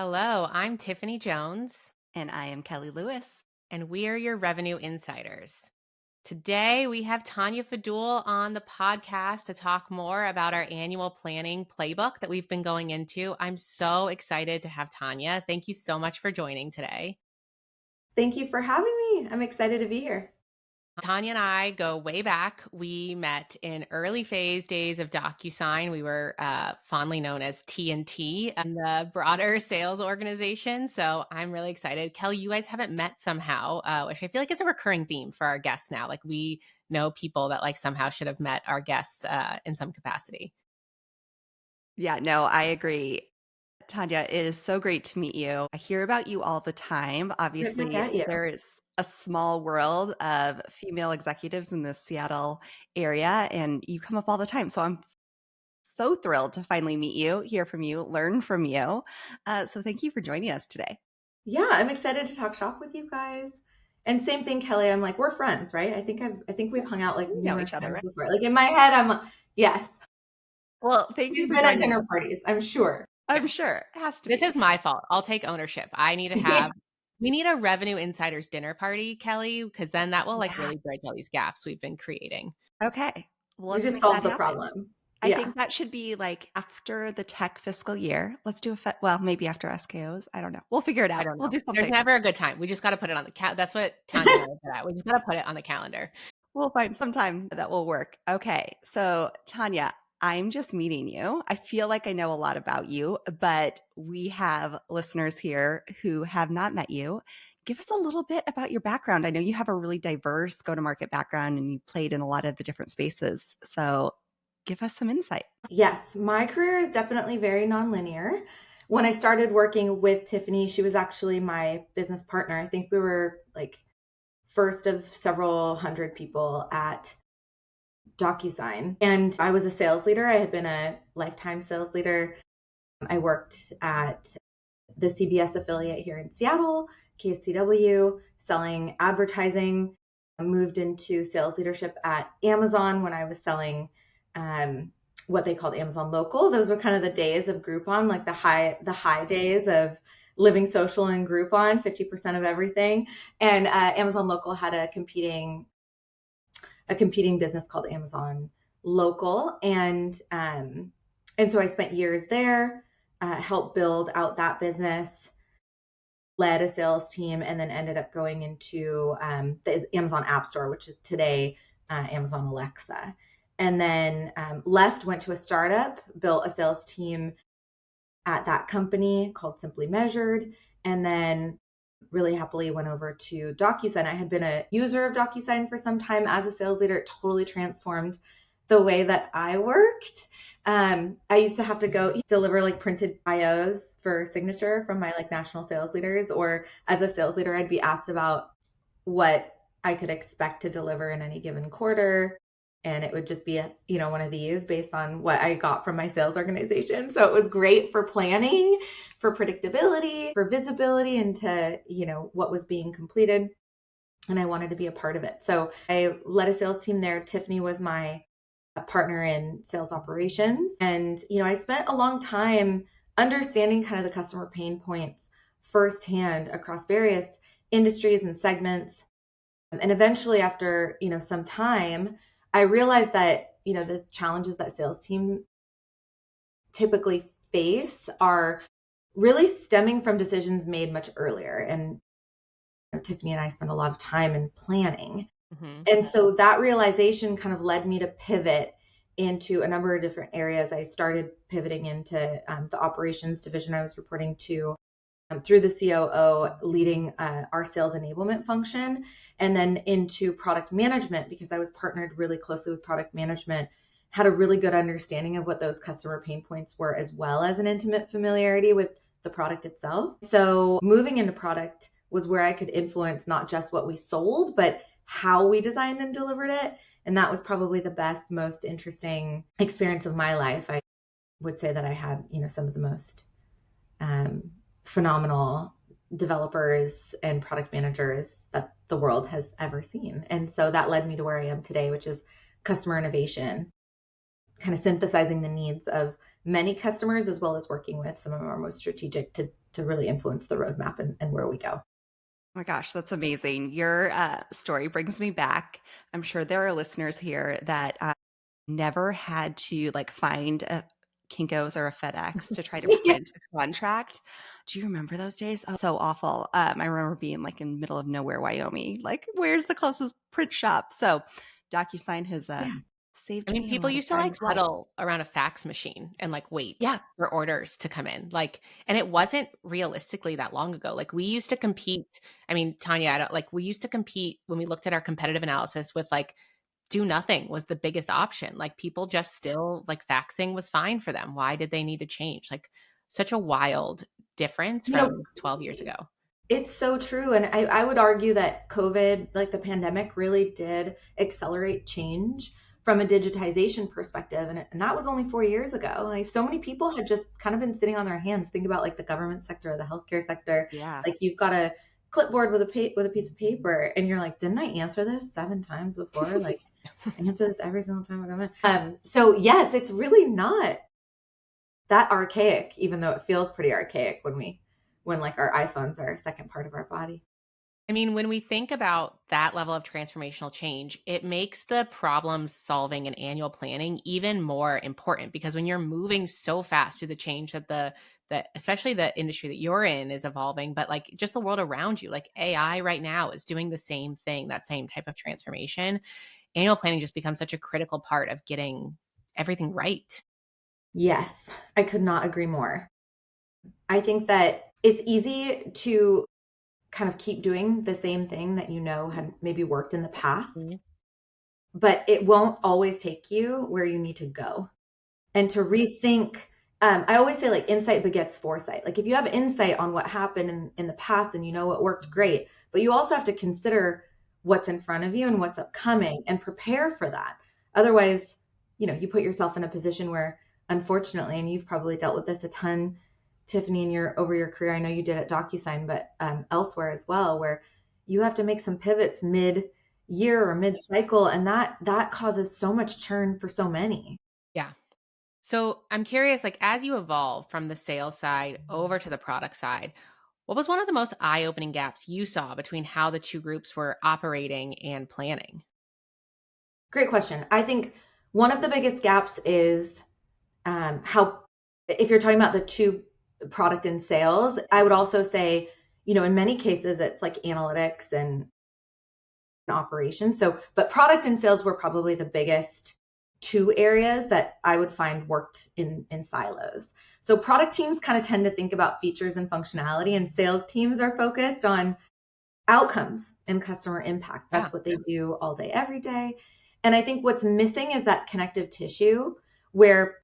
Hello, I'm Tiffany Jones, And I am Kelly Lewis. and we are your revenue insiders. Today, we have Tanya Faddoul on the podcast to talk more about our annual planning playbook that we've been going into. I'm so excited to have Tanya. Thank you so much for joining today. Thank you for having me. I'm excited to be here. Tanya and I go way back. We met in early phase days of DocuSign. We were fondly known as T&T in the broader sales organization. So I'm really excited. Kelly, you guys haven't met somehow, which I feel like is a recurring theme for our guests now. Like we know people that like somehow should have met our guests in some capacity. Yeah, no, I agree. Tanya, it is so great to meet you. I hear about you all the time. Right back Obviously, at you. there is a small world of female executives in the Seattle area, and you come up all the time. So I'm so thrilled to finally meet you, hear from you, learn from you. So thank you for joining us today. Yeah, I'm excited to talk shop with you guys. And same thing, Kelly. I'm like, we're friends, right? I think we've hung out like We know numerous each other, times right? before. Like in my head, yes. Well, thank you We've for been at joining dinner us. parties, I'm sure. I'm Yeah. sure it has to This be. is my fault. I'll take ownership. I need to Yeah. have we need a revenue insiders dinner party, Kelly, because then that will like Yeah. really bridge all these gaps we've been creating. Okay. Well, We let's just make that solved the happen. problem. I Yeah. think that should be like after the tech fiscal year. Let's do well, maybe after SKOs. I don't know. We'll figure it I out. don't We'll know. do There's something. never a good time. We just gotta put it on the that's what Tanya and I are good at. We just gotta put it on the calendar. We'll find some time that will work. Okay. So, Tanya, I'm just meeting you. I feel like I know a lot about you, but we have listeners here who have not met you. Give us a little bit about your background. I know you have a really diverse go to market background and you've played in a lot of the different spaces. So, give us some insight. Yes, my career is definitely very nonlinear. When I started working with Tiffany, she was actually my business partner. I think we were like first of several hundred people at DocuSign. And I was a sales leader. I had been a lifetime sales leader. I worked at the CBS affiliate here in Seattle, KSTW, selling advertising. I moved into sales leadership at Amazon when I was selling what they called Amazon Local. Those were kind of the days of Groupon, like the high days of living social and Groupon, 50% of everything. And Amazon Local had a competing business called Amazon Local, and so I spent years there, helped build out that business, led a sales team, and then ended up going into the Amazon App Store, which is today Amazon Alexa. And then left, went to a startup, built a sales team at that company called Simply Measured, and then really happily went over to DocuSign. I had been a user of DocuSign for some time as a sales leader. It totally transformed the way that I worked. I used to have to go deliver like printed bios for signature from my like national sales leaders, or as a sales leader, I'd be asked about what I could expect to deliver in any given quarter. And it would just be, one of these based on what I got from my sales organization. So it was great for planning, for predictability, for visibility into, what was being completed. And I wanted to be a part of it. So I led a sales team there. Tiffany was my partner in sales operations. And, I spent a long time understanding kind of the customer pain points firsthand across various industries and segments. And eventually after, some time, I realized that, the challenges that sales team typically face are really stemming from decisions made much earlier. And Tiffany and I spend a lot of time in planning. Mm-hmm. And so that realization kind of led me to pivot into a number of different areas. I started pivoting into the operations division I was reporting to, through the COO, leading our sales enablement function, and then into product management because I was partnered really closely with product management, had a really good understanding of what those customer pain points were, as well as an intimate familiarity with the product itself. So moving into product was where I could influence not just what we sold, but how we designed and delivered it. And that was probably the best, most interesting experience of my life. I would say that I had, some of the most phenomenal developers and product managers that the world has ever seen. And so that led me to where I am today, which is customer innovation, kind of synthesizing the needs of many customers, as well as working with some of our most strategic to really influence the roadmap and where we go. Oh my gosh, that's amazing. Your story brings me back. I'm sure there are listeners here that never had to like find a Kinko's or a FedEx to try to Yeah. print a contract. Do you remember those days? Oh, so awful. I remember being like in the middle of nowhere, Wyoming. Like, where's the closest print shop? So DocuSign has Yeah. I saved mean, me a people lot of used to like times. Life. huddle around a fax machine and like wait Yeah. for orders to come in. Like, and it wasn't realistically that long ago. Like, we used to compete. I mean, Tanya, I don't like, we used to compete when we looked at our competitive analysis with like do nothing was the biggest option. Like, people just still like faxing was fine for them. Why did they need to change? Like, such a wild difference You know, from 12 years ago. it's so true. And I would argue that COVID, like the pandemic, really did accelerate change from a digitization perspective. And that was only 4 years ago. Like, so many people had just kind of been sitting on their hands. Think about like the government sector, the healthcare sector. Yeah. Like, you've got a clipboard with a piece of paper, and you're like, didn't I answer this 7 times before? Like, I answer this every single time I come in. So yes, it's really not that archaic, even though it feels pretty archaic when like our iPhones are a second part of our body. I mean, when we think about that level of transformational change, it makes the problem solving and annual planning even more important because when you're moving so fast through the change that that especially the industry that you're in is evolving, but like just the world around you, like AI right now is doing the same thing, that same type of transformation. Annual planning just becomes such a critical part of getting everything right. Yes, I could not agree more. I think that it's easy to kind of keep doing the same thing that you know had maybe worked in the past, Mhm. but it won't always take you where you need to go. And to rethink, I always say like insight begets foresight. Like, if you have insight on what happened in the past and you know what worked, great, but you also have to consider what's in front of you and what's upcoming and prepare for that. Otherwise, you put yourself in a position where, unfortunately, and you've probably dealt with this a ton, Tiffany, in your career. I know you did at DocuSign, but elsewhere as well, where you have to make some pivots mid year or mid cycle, and that causes so much churn for so many. Yeah. So I'm curious, like as you evolve from the sales side over to the product side, what was one of the most eye-opening gaps you saw between how the two groups were operating and planning? Great question. I think one of the biggest gaps is how, if you're talking about the two, product and sales, I would also say, in many cases, it's like analytics and operations. So, but product and sales were probably the biggest two areas that I would find worked in silos. So product teams kind of tend to think about features and functionality, and sales teams are focused on outcomes and customer impact. Yeah. That's what they do all day, every day. And I think what's missing is that connective tissue where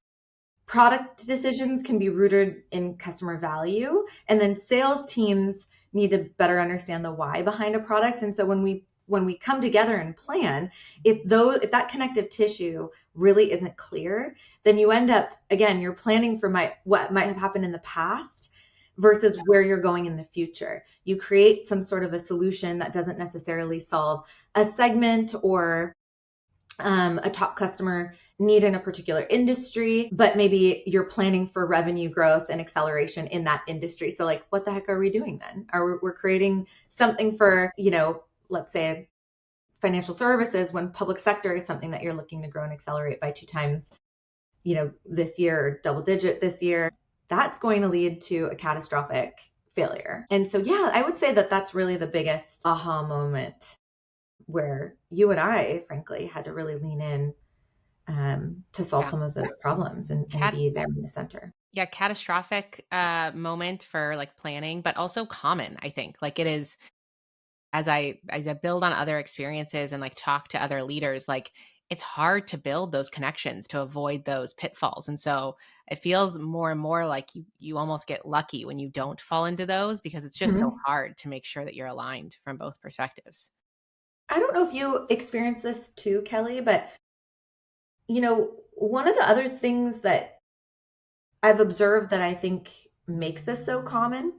product decisions can be rooted in customer value, and then sales teams need to better understand the why behind a product. And so when we come together and plan, if that connective tissue really isn't clear, then you end up, again, you're planning for what might have happened in the past versus where you're going in the future. You create some sort of a solution that doesn't necessarily solve a segment or a top customer need in a particular industry, but maybe you're planning for revenue growth and acceleration in that industry. So like, what the heck are we doing then? We're creating something for, let's say financial services, when public sector is something that you're looking to grow and accelerate by 2 times, this year, or double digit this year, that's going to lead to a catastrophic failure. And so, yeah, I would say that that's really the biggest aha moment where you and I, frankly, had to really lean in to solve Yeah. some of those problems and Cat be there in the center. yeah, catastrophic moment for like planning, but also common, I think. Like it is as I build on other experiences and like talk to other leaders, like it's hard to build those connections to avoid those pitfalls. And so it feels more and more like you almost get lucky when you don't fall into those because it's just so Mhm. hard to make sure that you're aligned from both perspectives. I don't know if you experience this too, Kelly, but one of the other things that I've observed that I think makes this so common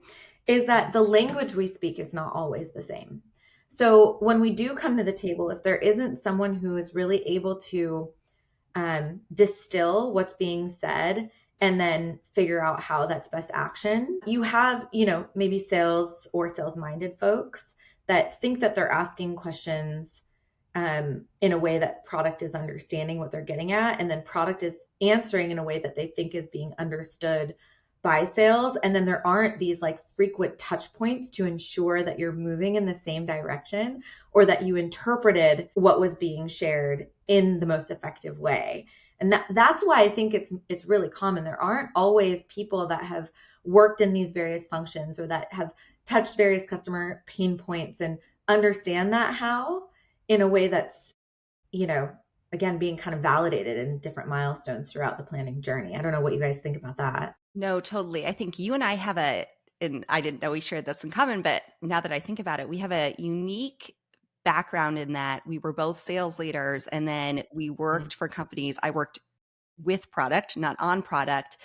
is that the language we speak is not always the same. So when we do come to the table, if there isn't someone who is really able to distill what's being said and then figure out how that's best action. You have, maybe sales or sales minded folks that think that they're asking questions in a way that product is understanding what they're getting at, and then product is answering in a way that they think is being understood by sales. And then there aren't these like frequent touch points to ensure that you're moving in the same direction, or that you interpreted what was being shared in the most effective way. And that's why I think it's really common. There aren't always people that have worked in these various functions or that have touched various customer pain points and understand that how in a way that's, again, being kind of validated in different milestones throughout the planning journey. I don't know what you guys think about that. No, totally. I think you and I have and I didn't know we shared this in common, but now that I think about it, we have a unique background in that we were both sales leaders, and then we worked for companies. I worked with product, not on product,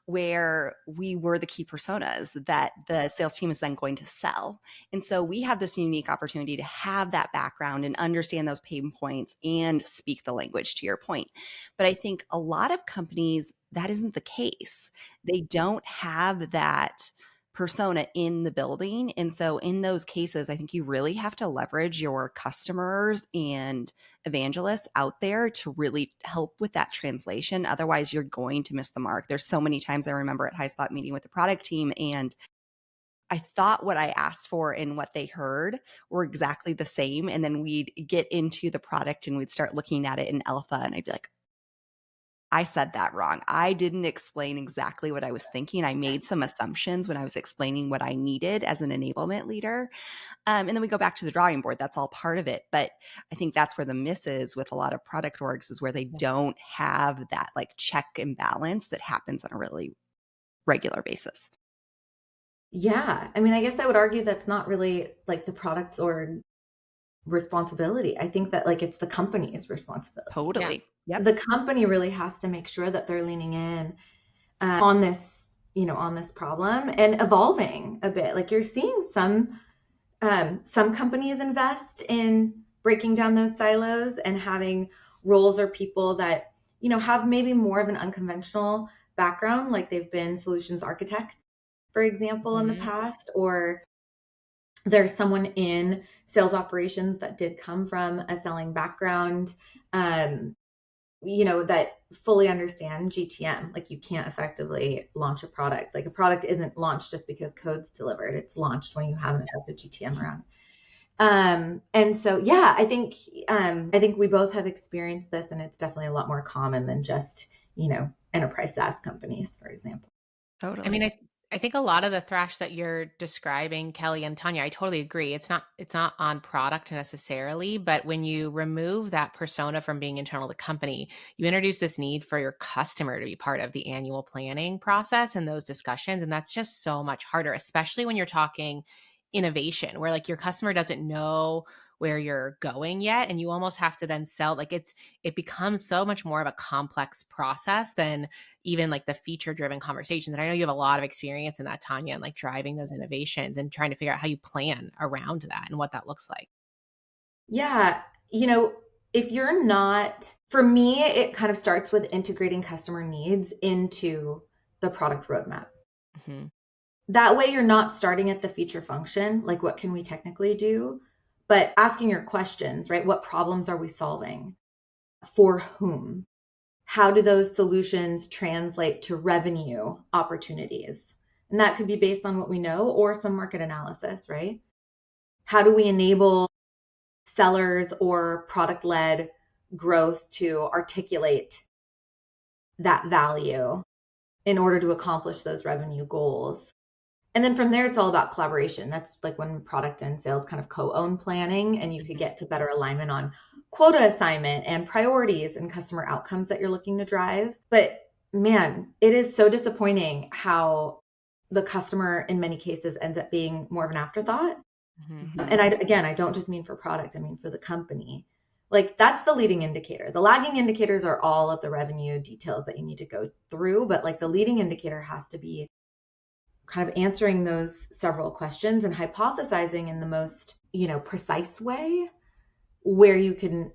where we were the key personas that the sales team is then going to sell. And so we have this unique opportunity to have that background and understand those pain points and speak the language, to your point. But I think a lot of companies, that isn't the case. They don't have that persona in the building. And so in those cases, I think you really have to leverage your customers and evangelists out there to really help with that translation. Otherwise, you're going to miss the mark. There's so many times I remember at HighSpot meeting with the product team, and I thought what I asked for and what they heard were exactly the same. And then we'd get into the product and we'd start looking at it in alpha, and I'd be like, I said that wrong. I didn't explain exactly what I was thinking. I made some assumptions when I was explaining what I needed as an enablement leader. And then we go back to the drawing board. That's all part of it. But I think that's where the miss is with a lot of product orgs, is where they don't have that like check and balance that happens on a really regular basis. Yeah. I mean, I guess I would argue that's not really like the product's or responsibility. I think that like it's the company's responsibility. Totally. Yep. The company really has to make sure that they're leaning in on this, on this problem and evolving a bit. Like you're seeing some companies invest in breaking down those silos and having roles or people that, have maybe more of an unconventional background, like they've been solutions architects, for example, in the past, or there's someone in sales operations that did come from a selling background, that fully understand GTM. Like you can't effectively launch a product. Like a product isn't launched just because code's delivered. It's launched when you have an effective GTM around. And so, yeah, I think we both have experienced this, and it's definitely a lot more common than just, enterprise SaaS companies, for example. Totally. I mean, I think a lot of the thrash that you're describing, Kelly and Tanya, I totally agree. It's not on product necessarily, but when you remove that persona from being internal to the company, you introduce this need for your customer to be part of the annual planning process and those discussions. And that's just so much harder, especially when you're talking innovation, where like your customer doesn't know where you're going yet. And you almost have to then sell, like it becomes so much more of a complex process than even like the feature driven conversations. And I know you have a lot of experience in that, Tanya, and like driving those innovations and trying to figure out how you plan around that and what that looks like. Yeah. If you're not, for me, it kind of starts with integrating customer needs into the product roadmap. Mm-hmm. That way you're not starting at the feature function, like what can we technically do, but asking your questions, right? What problems are we solving? For whom? How do those solutions translate to revenue opportunities? And that could be based on what we know or some market analysis, right? How do we enable sellers or product-led growth to articulate that value in order to accomplish those revenue goals? And then from there, it's all about collaboration. That's like when product and sales kind of co-own planning, and you could get to better alignment on quota assignment and priorities and customer outcomes that you're looking to drive. But man, it is so disappointing how the customer in many cases ends up being more of an afterthought. Mm-hmm. And I don't just mean for product, I mean for the company. Like that's the leading indicator. The lagging indicators are all of the revenue details that you need to go through, but like the leading indicator has to be kind of answering those several questions and hypothesizing in the most, precise way where you can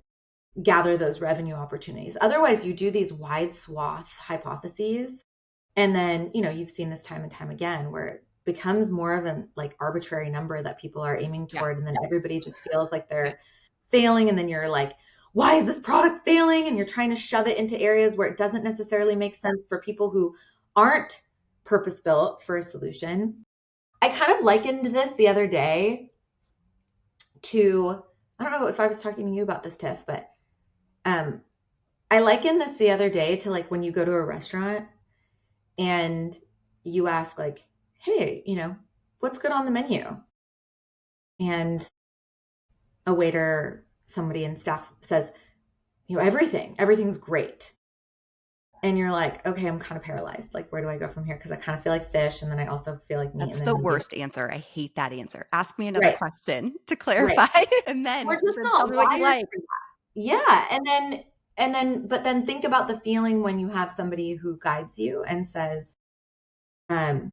gather those revenue opportunities. Otherwise, you do these wide swath hypotheses And then, you've seen this time and time again where it becomes more of an like arbitrary number that people are aiming Yeah. toward. And then everybody just feels like Yeah. they're failing. And then you're like, why is this product failing? And you're trying to shove it into areas where it doesn't necessarily make sense for people who aren't purpose built for a solution. I kind of likened this the other day to, I don't know if I was talking to you about this, Tiff, but um, I likened this the other day to like when you go to a restaurant and you ask like, hey, what's good on the menu? And a waiter, somebody in staff says, everything's great. And you're like, okay, I'm kind of paralyzed. Like, where do I go from here? Because I kind of feel like fish, and then I also feel like meat. That's And then the maybe, worst answer. I hate that answer. Ask me another right, question to right. clarify and We're then just tell not me what you wired like. for that. Yeah. But then think about the feeling when you have somebody who guides you and says, um,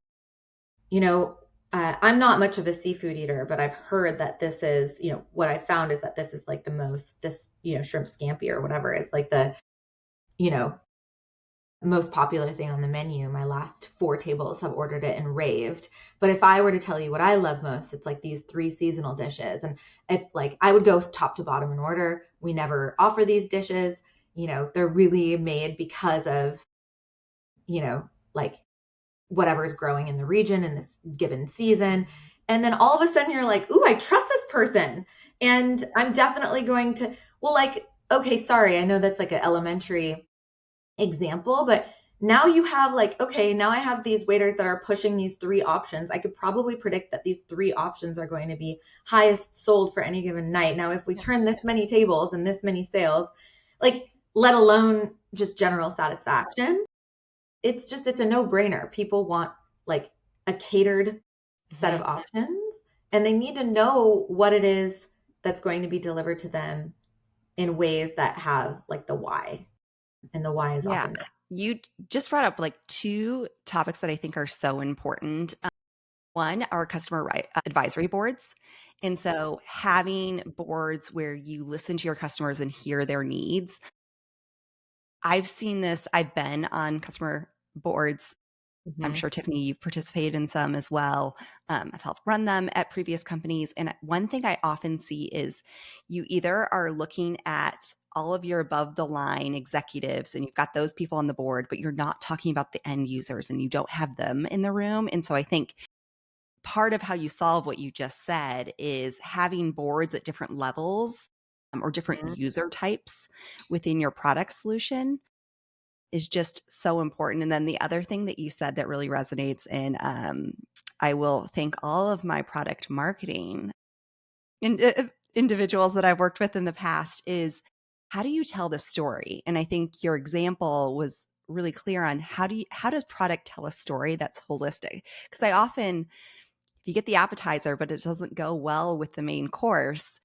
you know, I'm not much of a seafood eater, but I've heard that this is, what I found is that this is like shrimp scampi or whatever is like the, you know, most popular thing on the menu. My last 4 tables have ordered it and raved. But if I were to tell you what I love most, it's like these 3 seasonal dishes. And if like I would go top to bottom in order, we never offer these dishes. They're really made because of, like whatever's growing in the region in this given season. And then all of a sudden you're like, ooh, I trust this person. And I'm definitely going to, well, like, okay, sorry, I know that's like an elementary example, but now you have like, okay, now I have these waiters that are pushing these 3 options. I could probably predict that these 3 options are going to be highest sold for any given night. Now, if we turn this many tables and this many sales, like, let alone just general satisfaction, it's a no-brainer. People want like a catered set of Mhm. options, and they need to know what it is that's going to be delivered to them in ways that have like the why, and the why is Yeah. often You just brought up like 2 topics that I think are so important. One, our customer advisory boards. And so having boards where you listen to your customers and hear their needs. I've seen this. I've been on customer boards. I'm Mhm. sure, Tiffany, you've participated in some as well. I've helped run them at previous companies. And one thing I often see is you either are looking at all of your above the line executives and you've got those people on the board, but you're not talking about the end users and you don't have them in the room. And so I think part of how you solve what you just said is having boards at different levels or different Mhm. user types within your product solution is just so important. And then the other thing that you said that really resonates, and I will thank all of my product marketing individuals that I've worked with in the past, is how do you tell the story? And I think your example was really clear on how does product tell a story that's holistic? Because I often, if you get the appetizer, but it doesn't go well with the main course,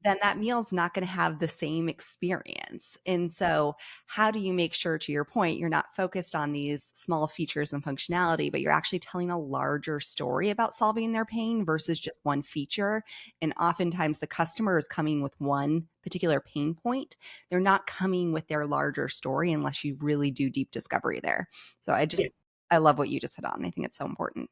then that meal's not going to have the same experience. And so, how do you make sure, to your point, you're not focused on these small features and functionality, but you're actually telling a larger story about solving their pain versus just one feature? And oftentimes, the customer is coming with one particular pain point. They're not coming with their larger story unless you really do deep discovery there. So, yeah. I love what you just hit on. I think it's so important.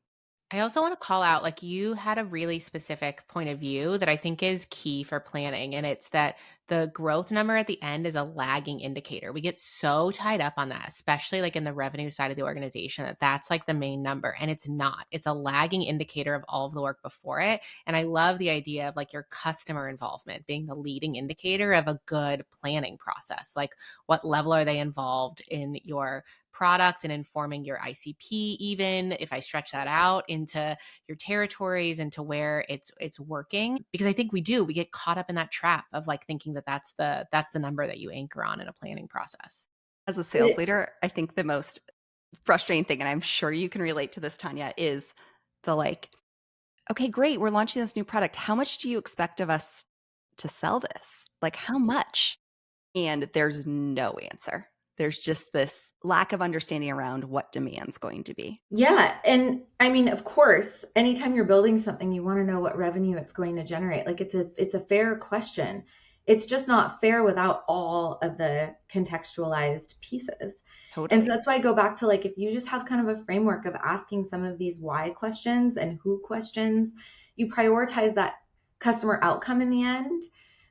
I also want to call out, like, you had a really specific point of view that I think is key for planning. And it's that the growth number at the end is a lagging indicator. We get so tied up on that, especially like in the revenue side of the organization, that that's like the main number. And it's not, it's a lagging indicator of all of the work before it. And I love the idea of like your customer involvement being the leading indicator of a good planning process. Like, what level are they involved in your product and informing your ICP, even if I stretch that out into your territories, into where it's working? Because I think we get caught up in that trap of like thinking that that's the number that you anchor on in a planning process. As a sales leader, I think the most frustrating thing, and I'm sure you can relate to this, Tanya, is the like, okay, great, we're launching this new product. How much do you expect of us to sell this? Like, how much? And there's no answer. There's just this lack of understanding around what demand's going to be. Yeah. And I mean, of course, anytime you're building something, you want to know what revenue it's going to generate. Like it's a fair question. it's just not fair without all of the contextualized pieces. And so Totally. that's why I go back to like, if you just have kind of a framework of asking some of these why questions and who questions, you prioritize that customer outcome in the end.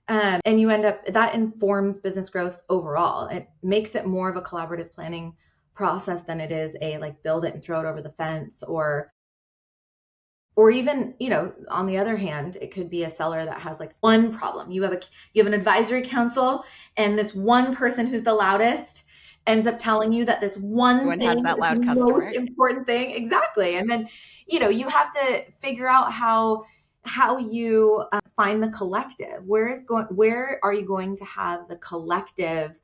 And you end up, that informs business growth overall. It makes it more of a collaborative planning process than it is a like build it and throw it over the fence, or even, on the other hand, it could be a seller that has like one problem. You have an advisory council, and this one person who's the loudest ends up telling you that this one Everyone has thing that is the loud most customer. important thing. Exactly. And then, you have to figure out how you find the collective. Where are you going to have the collective,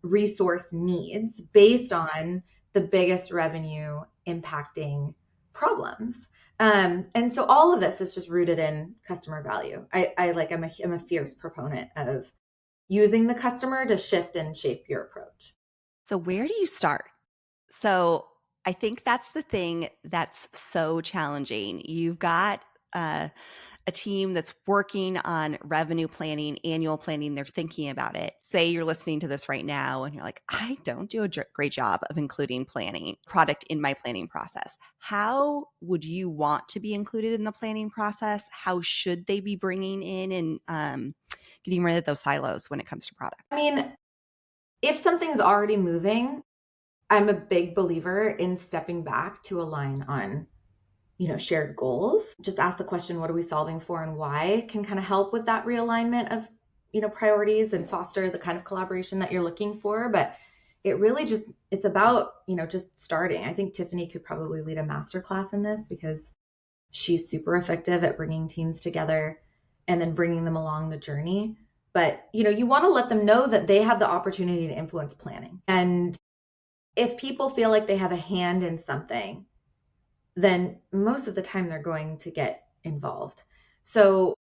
resource needs based on the biggest revenue impacting problems? And so all of this is just rooted in customer value. I'm a fierce proponent of using the customer to shift and shape your approach. So where do you start? So I think that's the thing that's so challenging. You've got a team that's working on revenue planning, annual planning. They're thinking about it. Say you're listening to this right now and you're like, I don't do a great job of including planning product in my planning process. How would you want to be included in the planning process? How should they be bringing in and getting rid of those silos when it comes to product? I mean, if something's already moving, I'm a big believer in stepping back to align on shared goals. Just ask the question, what are we solving for and why, can kind of help with that realignment of, priorities and foster the kind of collaboration that you're looking for. But it really it's about, just starting. I think Tiffany could probably lead a masterclass in this because she's super effective at bringing teams together and then bringing them along the journey. But, you want to let them know that they have the opportunity to influence planning. And if people feel like they have a hand in something, then most of the time they're going to get involved. So,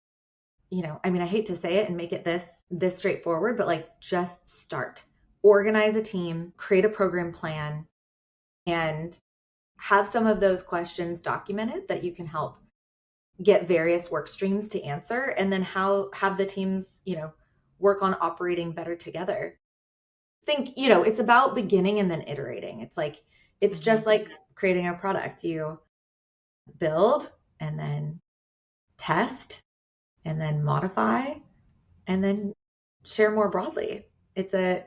I hate to say it and make it this straightforward, but like just start. Organize a team, create a program plan, and have some of those questions documented that you can help get various work streams to answer, and then have the teams, work on operating better together. Think, it's about beginning and then iterating. It's just like creating a product. You build and then test and then modify and then share more broadly. It's an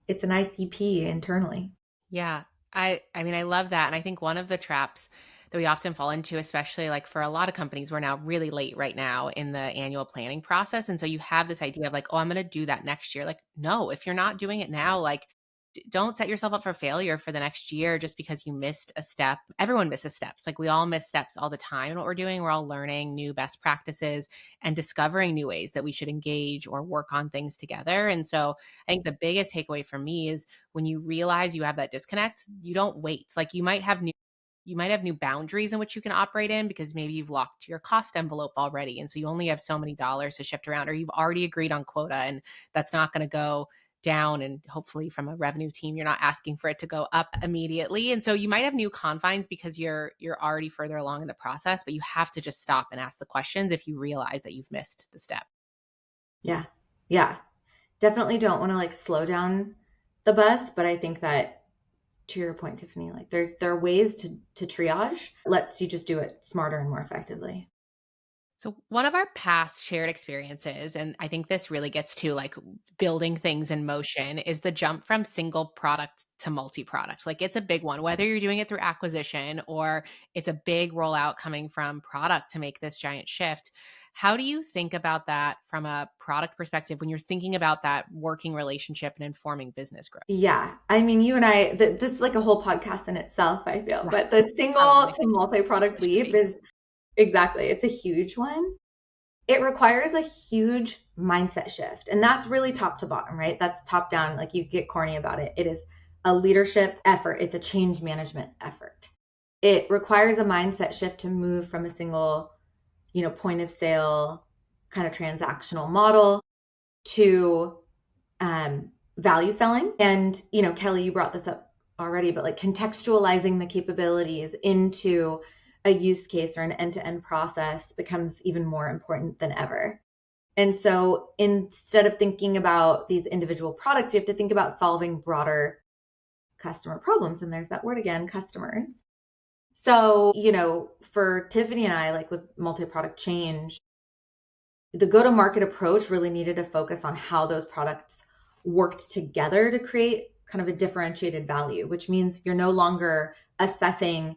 ICP internally. Yeah. I mean, I love that. And I think one of the traps that we often fall into, especially like for a lot of companies, we're now really late right now in the annual planning process. And so you have this idea of like, oh, I'm going to do that next year. Like, no, if you're not doing it now, like don't set yourself up for failure for the next year just because you missed a step. Everyone misses steps. Like we all miss steps all the time in what we're doing. We're all learning new best practices and discovering new ways that we should engage or work on things together. And so I think the biggest takeaway for me is when you realize you have that disconnect, you don't wait. Like you might have new boundaries in which you can operate in because maybe you've locked your cost envelope already. And so you only have so many dollars to shift around, or you've already agreed on quota and that's not going to go down. And hopefully from a revenue team, you're not asking for it to go up immediately. And so you might have new confines because you're already further along in the process, but you have to just stop and ask the questions if you realize that you've missed the step. Yeah. Yeah. Definitely don't want to like slow down the bus, but I think that, to your point, Tiffany, like there are ways to triage, lets you just do it smarter and more effectively. So one of our past shared experiences, and I think this really gets to like building things in motion, is the jump from single product to multi-product. Like it's a big one, whether you're doing it through acquisition or it's a big rollout coming from product to make this giant shift. How do you think about that from a product perspective when you're thinking about that working relationship and informing business growth? Yeah. I mean, you and I, this is like a whole podcast in itself, I feel, Yeah, but the single probably. to multi-product It should leap be. is exactly, it's a huge one. It requires a huge mindset shift. And that's really top to bottom, right? That's top down. Like you get corny about it. It is a leadership effort. It's a change management effort. It requires a mindset shift to move from a single, point of sale kind of transactional model to value selling. And, Kelly, you brought this up already, but like contextualizing the capabilities into a use case or an end-to-end process becomes even more important than ever. And so instead of thinking about these individual products, you have to think about solving broader customer problems. And there's that word again, customers. So, for Tiffany and I, like with multi-product change, the go-to-market approach really needed to focus on how those products worked together to create kind of a differentiated value, which means you're no longer assessing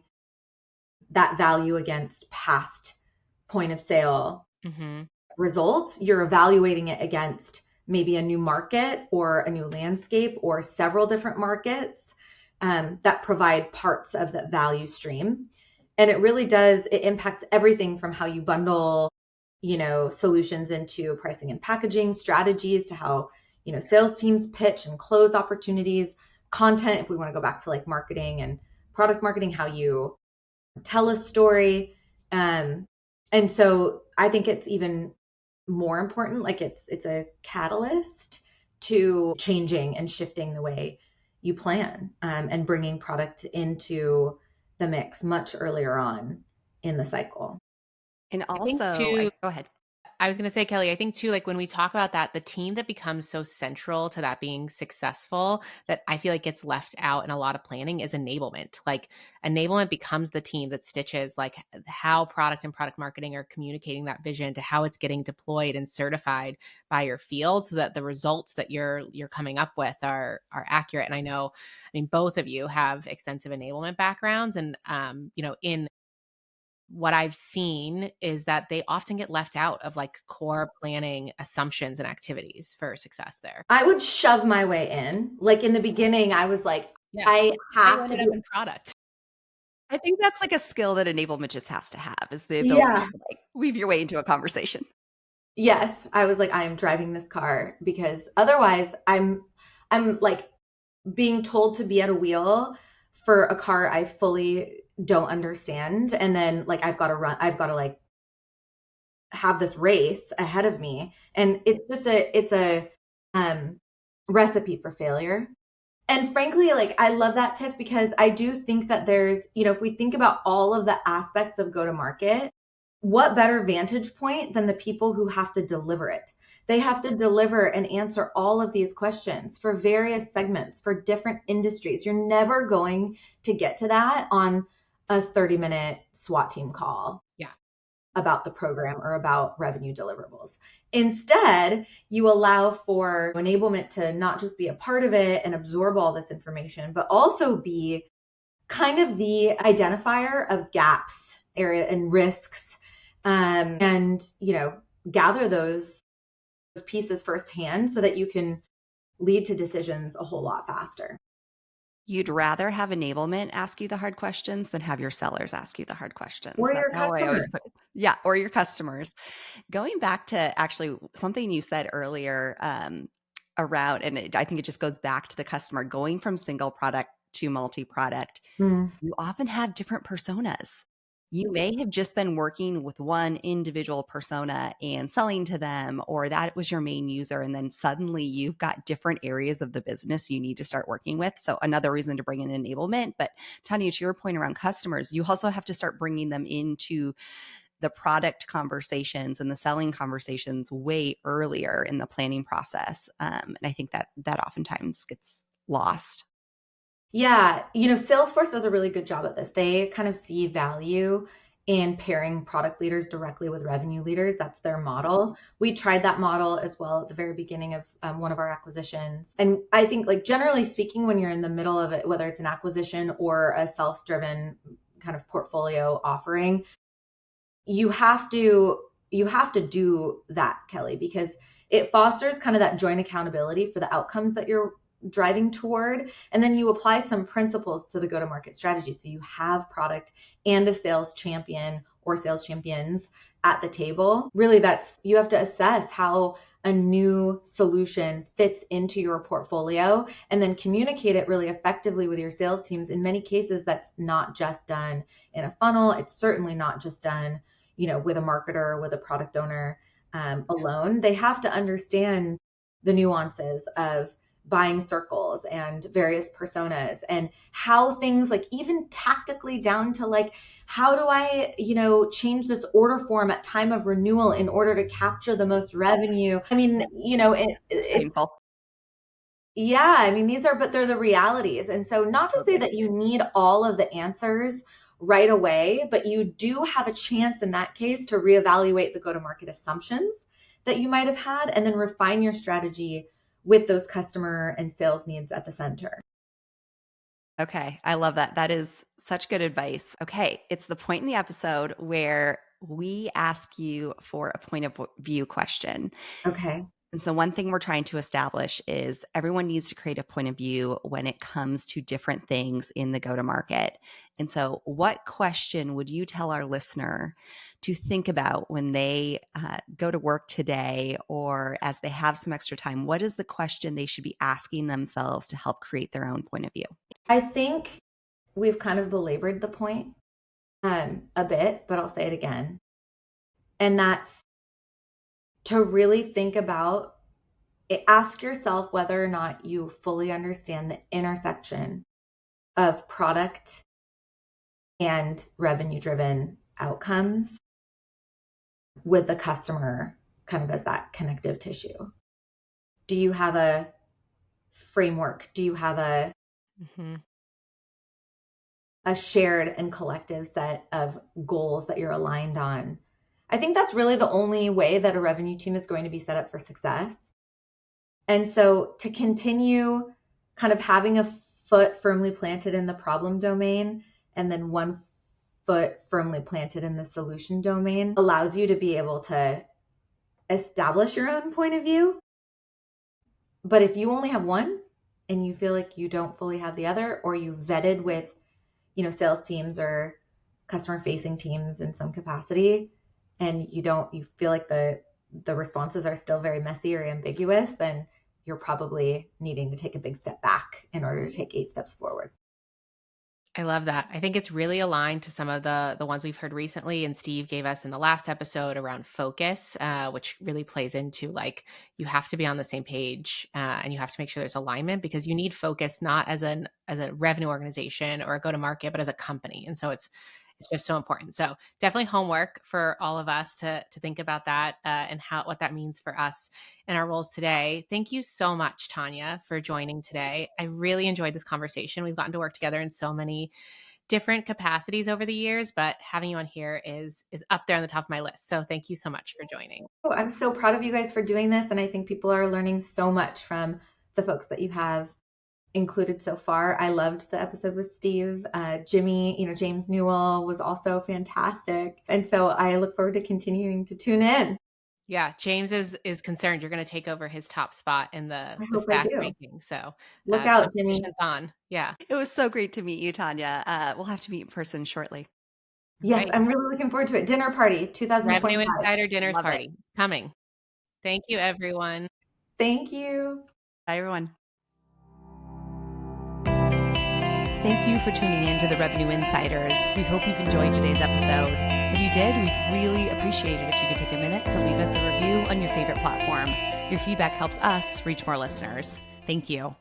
that value against past point of sale results. You're evaluating it against maybe a new market or a new landscape or several different markets that provide parts of that value stream. And it really does, it impacts everything from how you bundle, solutions into pricing and packaging strategies to how, sales teams pitch and close opportunities, content, if we want to go back to like marketing and product marketing, how you tell a story. And so I think it's even more important, like it's a catalyst to changing and shifting the way you plan, and bringing product into the mix much earlier on in the cycle. And I think also, too, go ahead. I was going to say, Kelly, I think too, like when we talk about that, the team that becomes so central to that being successful that I feel like gets left out in a lot of planning is enablement. Like enablement becomes the team that stitches like how product and product marketing are communicating that vision to how it's getting deployed and certified by your field so that the results that you're coming up with are accurate. And I mean, both of you have extensive enablement backgrounds and, in what I've seen is that they often get left out of like core planning assumptions and activities for success there. I would shove my way in. Like in the beginning, I was like, Yeah. I I have to ended be. up in product. I think that's like a skill that enablement just has to have is the ability Yeah. to like weave your way into a conversation. Yes. I was like, I am driving this car because otherwise I'm like being told to be at a wheel for a car I fully don't understand. And then like I've got to like have this race ahead of me. And it's a recipe for failure. And frankly, like I love that, Tiff, because I do think that there's, if we think about all of the aspects of go to market, what better vantage point than the people who have to deliver it? They have to deliver and answer all of these questions for various segments, for different industries. You're never going to get to that on a 30-minute SWAT team call. Yeah. About the program or about revenue deliverables. Instead, you allow for enablement to not just be a part of it and absorb all this information, but also be kind of the identifier of gaps, area and risks, and gather those pieces firsthand so that you can lead to decisions a whole lot faster. You'd rather have enablement ask you the hard questions than have your sellers ask you the hard questions. Or your That's how I customers. always put it. Yeah, or your customers. Going back to actually something you said earlier around, and I think it just goes back to the customer going from single product to multi-product. You often have different personas. You may have just been working with one individual persona and selling to them, or that was your main user. And then suddenly you've got different areas of the business you need to start working with. So another reason to bring in enablement. But Tanya, to your point around customers, you also have to start bringing them into the product conversations and the selling conversations way earlier in the planning process. And I think that oftentimes gets lost. Yeah, Salesforce does a really good job at this. They kind of see value in pairing product leaders directly with revenue leaders. That's their model. We tried that model as well at the very beginning of one of our acquisitions. And I think, like, generally speaking, when you're in the middle of it, whether it's an acquisition or a self-driven kind of portfolio offering, you have to do that, Kelly, because it fosters kind of that joint accountability for the outcomes that you're driving toward. And then you apply some principles to the go-to-market strategy. So you have product and a sales champion or sales champions at the table. Really, you have to assess how a new solution fits into your portfolio and then communicate it really effectively with your sales teams. In many cases, that's not just done in a funnel. It's certainly not just done, with a marketer, with a product owner alone. They have to understand the nuances of buying circles and various personas, and how things like even tactically down to like, how do I, change this order form at time of renewal in order to capture the most revenue? I mean, It's it's, painful. yeah, I mean, but they're the realities. And so not to say Totally. that you need all of the answers right away, but you do have a chance in that case to reevaluate the go-to-market assumptions that you might have had and then refine your strategy with those customer and sales needs at the center. Okay. I love that. That is such good advice. Okay. It's the point in the episode where we ask you for a point of view question. Okay. And so, one thing we're trying to establish is everyone needs to create a point of view when it comes to different things in the go to market. And so, what question would you tell our listener to think about when they go to work today or as they have some extra time? What is the question they should be asking themselves to help create their own point of view? I think we've kind of belabored the point a bit, but I'll say it again. And that's to really think about ask yourself whether or not you fully understand the intersection of product and revenue driven outcomes with the customer kind of as that connective tissue. Do you have a framework? Do you have a shared and collective set of goals that you're aligned on? I think that's really the only way that a revenue team is going to be set up for success. And so to continue kind of having a foot firmly planted in the problem domain and then one foot firmly planted in the solution domain allows you to be able to establish your own point of view. But if you only have one and you feel like you don't fully have the other, or you vetted with, sales teams or customer facing teams in some capacity, and you feel like the responses are still very messy or ambiguous, then you're probably needing to take a big step back in order to take 8 steps forward. I love that. I think it's really aligned to some of the ones we've heard recently, and Steve gave us in the last episode around focus, which really plays into like you have to be on the same page and you have to make sure there's alignment because you need focus not as a revenue organization or a go to market, but as a company. And so it's just so important. So definitely homework for all of us to think about that and what that means for us in our roles today. Thank you so much, Tanya, for joining today. I really enjoyed this conversation. We've gotten to work together in so many different capacities over the years, but having you on here is up there on the top of my list. So thank you so much for joining. Oh, I'm so proud of you guys for doing this. And I think people are learning so much from the folks that you have included so far. I loved the episode with Steve. Jimmy, James Newell was also fantastic. And so I look forward to continuing to tune in. Yeah, James is concerned you're going to take over his top spot in the hope I stack do. ranking. So Look out, Jimmy. competition's on. Yeah. It was so great to meet you, Tanya. We'll have to meet in person shortly. Yes, Right. I'm really looking forward to it. Dinner party 2025. Revenue Insider Dinners Love Party coming. Thank you, everyone. Thank you. Bye, everyone. Thank you for tuning in to the Revenue Insiders. We hope you've enjoyed today's episode. If you did, we'd really appreciate it if you could take a minute to leave us a review on your favorite platform. Your feedback helps us reach more listeners. Thank you.